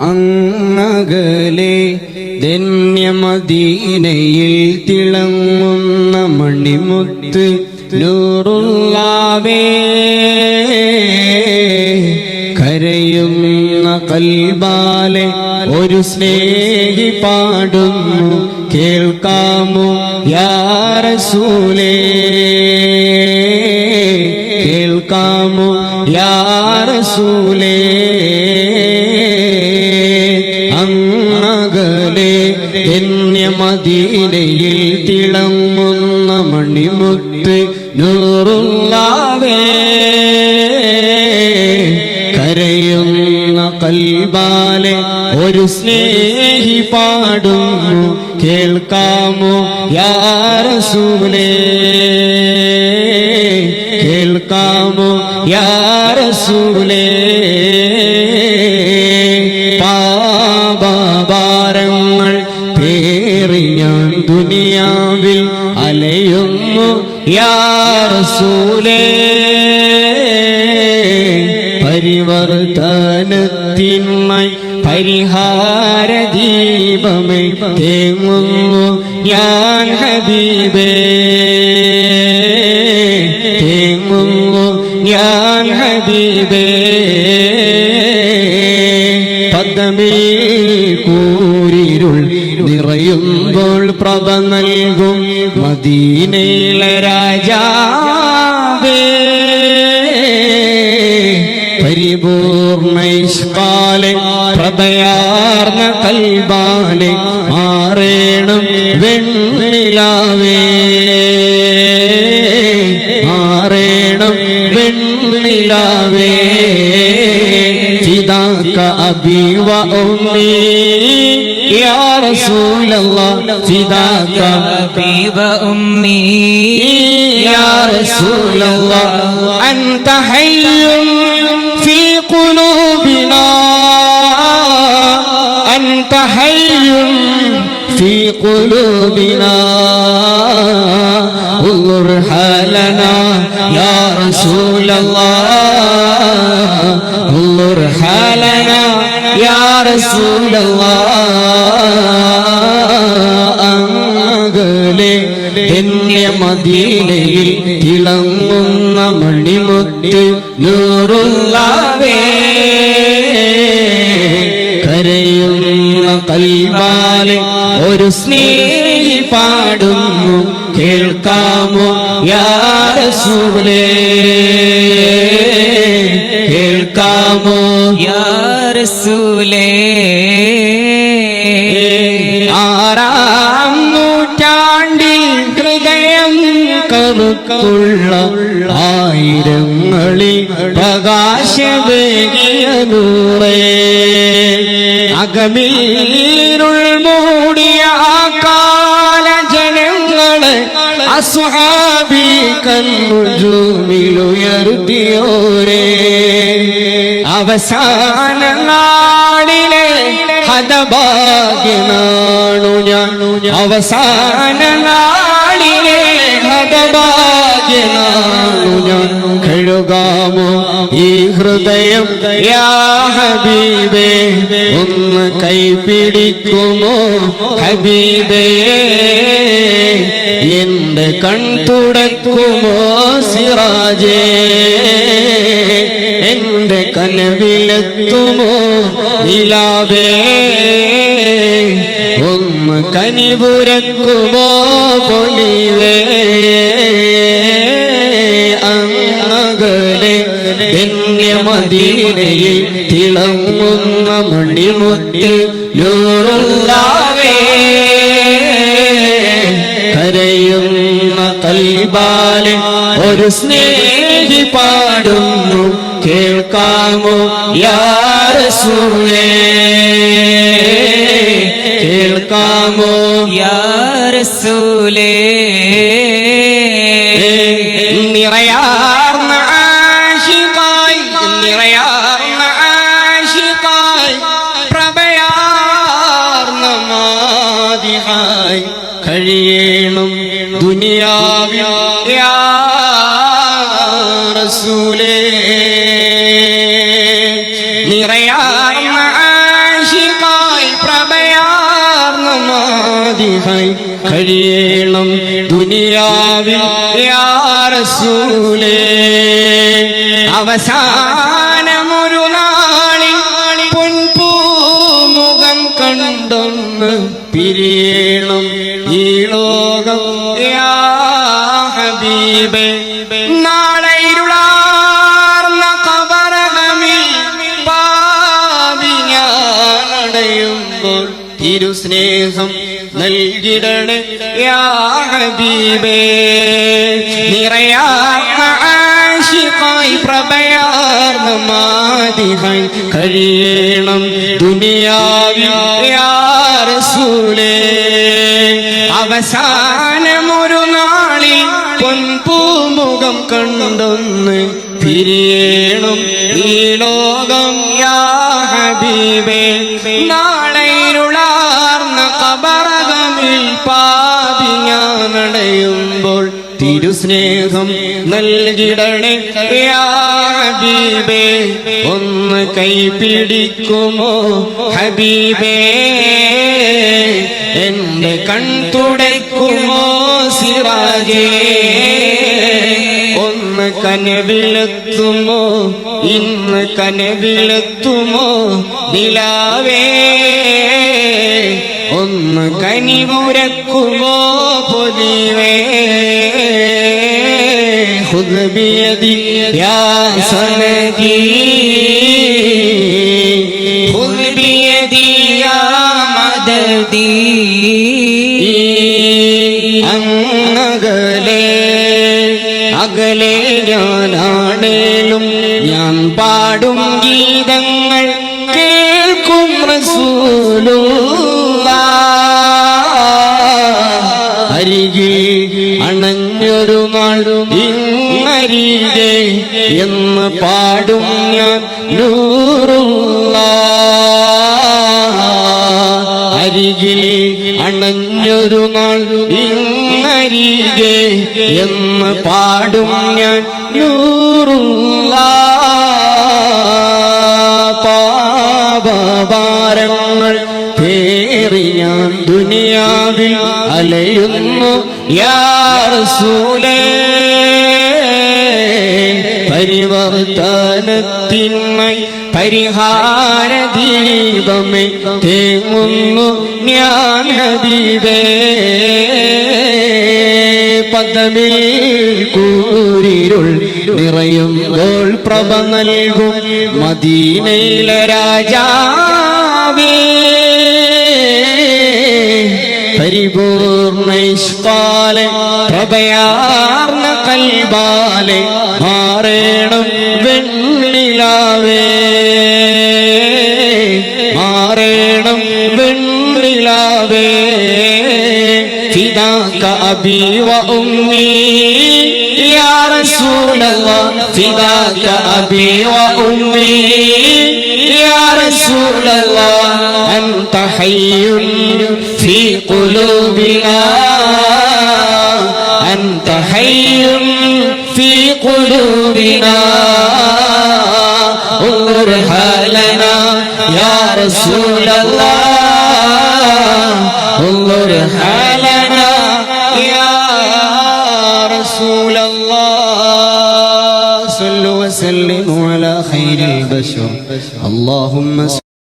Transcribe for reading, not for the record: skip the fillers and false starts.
അങ്ങകലെ ധന്യമദീനയിൽ തിളങ്ങുന്ന മണിമുത്ത് നൂറുള്ളാവേ കരയുന്ന കൽബാലെ ഒരു സ്നേഹി പാടുന്നു കേൾക്കാമോ യാ റസൂലേ കേൾക്കാമോ യാ റസൂലേ അങ്ങകലെ ധന്യമദീനയിൽ തിളങ്ങുന്ന മണിമുത്ത് നൂറുള്ളാവേ കരയുന്ന കൽബാലെ ഒരു സ്നേഹി പാടുന്നു കേൾക്കാമോ യാ റസൂലേ കേൾക്കാമോ യാ റസൂലേ പാപഭാരങ്ങൾ പേറി ഞാൻ ദുനിയാവിൽ അലയുന്നു യാ റസൂലേ പരിവർത്തനത്തിന്മേൽ പരിഹാര ദീപമേ തേങ്ങുന്നു ഞാൻ ഹബീബേ തേങ്ങുന്നു ഞാൻ ഹബീബേ പദമേ കൂരിരുൾ നിറയുമ്പോൾ പ്രഭ നൽകും മദീനയിലെ രാജാവേ പരിപൂർണ ഇഷ്കാലെ പ്രഭയാർന്ന കൽബാലെ മാറേണം വെണ്ണിലാവേ മാറേണം വെണ്ണിലാവേ ഫിദാക അബീ വ ഉമ്മീ യാ റസൂലല്ലാഹ് ഫിദാക അബീ വ ഉമ്മീ യാ റസൂലല്ലാഹ് അൻത ഹയ്യുൻ في قلوبنا أنت حي في قلوبنا انظر حالنا يا رسول الله انظر حالنا يا رسول الله أنقلي ധന്യമദീനയിൽ തിളങ്ങുന്ന മണിമുത്ത് നൂറുള്ളാവേ കരയുന്ന കൽബാലെ ഒരു സ്നേഹി പാടുന്നു കേൾക്കാമോ യാ റസൂലേ കേൾക്കാമോ യാ റസൂലേ ആറാം നൂറ്റാണ്ടിൽ ഹൃദയം കറുക്കുള്ള ആയിരങ്ങളിൽ പ്രകാശവേകിയ നൂറേ അകമീരുൾ മൂടിയ കാല ജനങ്ങളെ അസ്ഹാബി കന്നുജൂമിലുയർത്തിയോരേ അവസാന നാളിലെ ഹതഭാഗ്യനാണു ഞാൻ അവസാന നാളിലെ ഹതഭാഗ്യനാണു ഞാൻ കഴുകാമോ ഈ ഹൃദയം യാ ഹബീബേ ഒന്ന് കൈപിടിക്കുമോ ഹബീബേ എന്റെ കൺതുടക്കുമോ സിറാജേ എന്റെ കനവിലെത്തുമോ നിലാവേ ഒന്ന് കനിപുരക്കുമോ പൊലിവേ അങ്ങകലെ ധന്യമദീനയിൽ തിളങ്ങുന്ന മണിമുത്ത് നൂറുള്ളാവേ കരയുന്ന കൽബാലെ ഒരു സ്നേഹി പാടുന്നു കേൾക്കാമോ യാ റസൂലേ കേൾക്കാമോ യാ റസൂലേ നിറയാർന്ന ആശിഖായി നിറയാർന്ന ആശിഖായി പ്രഭയാർന്ന മാദിഹായി കഴിയണം ദുനിയാവിൽ യാ റസൂലേ നിറയാർന്ന ആശിഖായി റസൂലേ അവസാനമൊരു നാളിൽ പൊൻപൂമുഖം കണ്ടൊന്ന് പിരിയണം ഈ ലോകം യാ ഹബീബേ നാളെ ഇരുളാർന്ന ഖബറകമിൽ പാപി ഞാനടയുമ്പോൾ തിരുസ്നേഹം നൽകിടണേ യാ ഹബീബേ നിറയാർന്ന ആശിഖായി പ്രഭയാർന്ന മാദിഹായി കഴിയണം ദുനിയാവിൽ യാ റസൂലേ അവസാനമൊരു നാളിൽ പൊൻപൂമുഖം കണ്ടൊന്ന് പിരിയണം ഈ ലോകം യാ ഹബീബേ നാളെ ഇരുളാർന്ന ഖബറകമിൽ പാപി ഞാനടയുമ്പോൾ തിരുസ്നേഹം നൽകിടണേ യാ ഹബീബേ ഒന്ന് കൈപിടിക്കുമോ ഹബീബേ എന്റെ കൺതുടയ്ക്കുമോ സിറാജേ ഒന്ന് കനവിലെത്തുമോ ഇന്ന് കനവിലെത്തുമോ നിലാവേ ഒന്ന് കനിവുരക്കുമോ പൊലിവേ ഖുദ് ബിയദി യാ സനദി ഖുദ് ബിയദി യാ മദദി അകലെ ഞാനാണേലും ഞാൻ പാടും ഗീതങ്ങൾ കേൾക്കും റസൂലുള്ളാഹ് അരികിൽ അണഞ്ഞൊരു നാളും ഇന്നരികെ എന്ന് പാടും ഞാൻ നൂറുള്ളാഹ് അരികിൽ അണഞ്ഞൊരു നാൾ ഇന്നരികെ എന്ന് പാടും ഞാൻ നൂറുള്ളാഹ് പാപഭാരങ്ങൾ പേറി ഞാൻ ദുനിയാവിൽ അലയുന്നു യാ റസൂലേ പരിവർത്തനത്തിന്മേൽ പരിഹാര ദീപമേ തേങ്ങുന്നു ഞാൻ ഹബീബേ പദവിൽ കൂരിരുൾ നിറയുമ്പോൾ പ്രഭ നൽകും മദീനയിലെ രാജാവേ പരിപൂർണ ഇഷ്കാലെ പ്രഭയാർന്ന കൽബാലെ മാറേണം വെണ്ണിലാവേ മാറേണം വെണ്ണിലാവേ ഫിദാക അബി വ ഉമ്മി യാ റസൂലല്ലാഹ് ഫിദാക അബി വ ഉമ്മി യാ റസൂലല്ലാഹ് അൻത ഹയ്യുൻ ഫീ ഖുലൂബിനാ അൻത ഹയ്യുൻ ഫീ ഖുലൂബിനാ انظر حالنا يا رسول الله انظر حالنا يا رسول الله صلوا وسلموا على خير البشر اللهم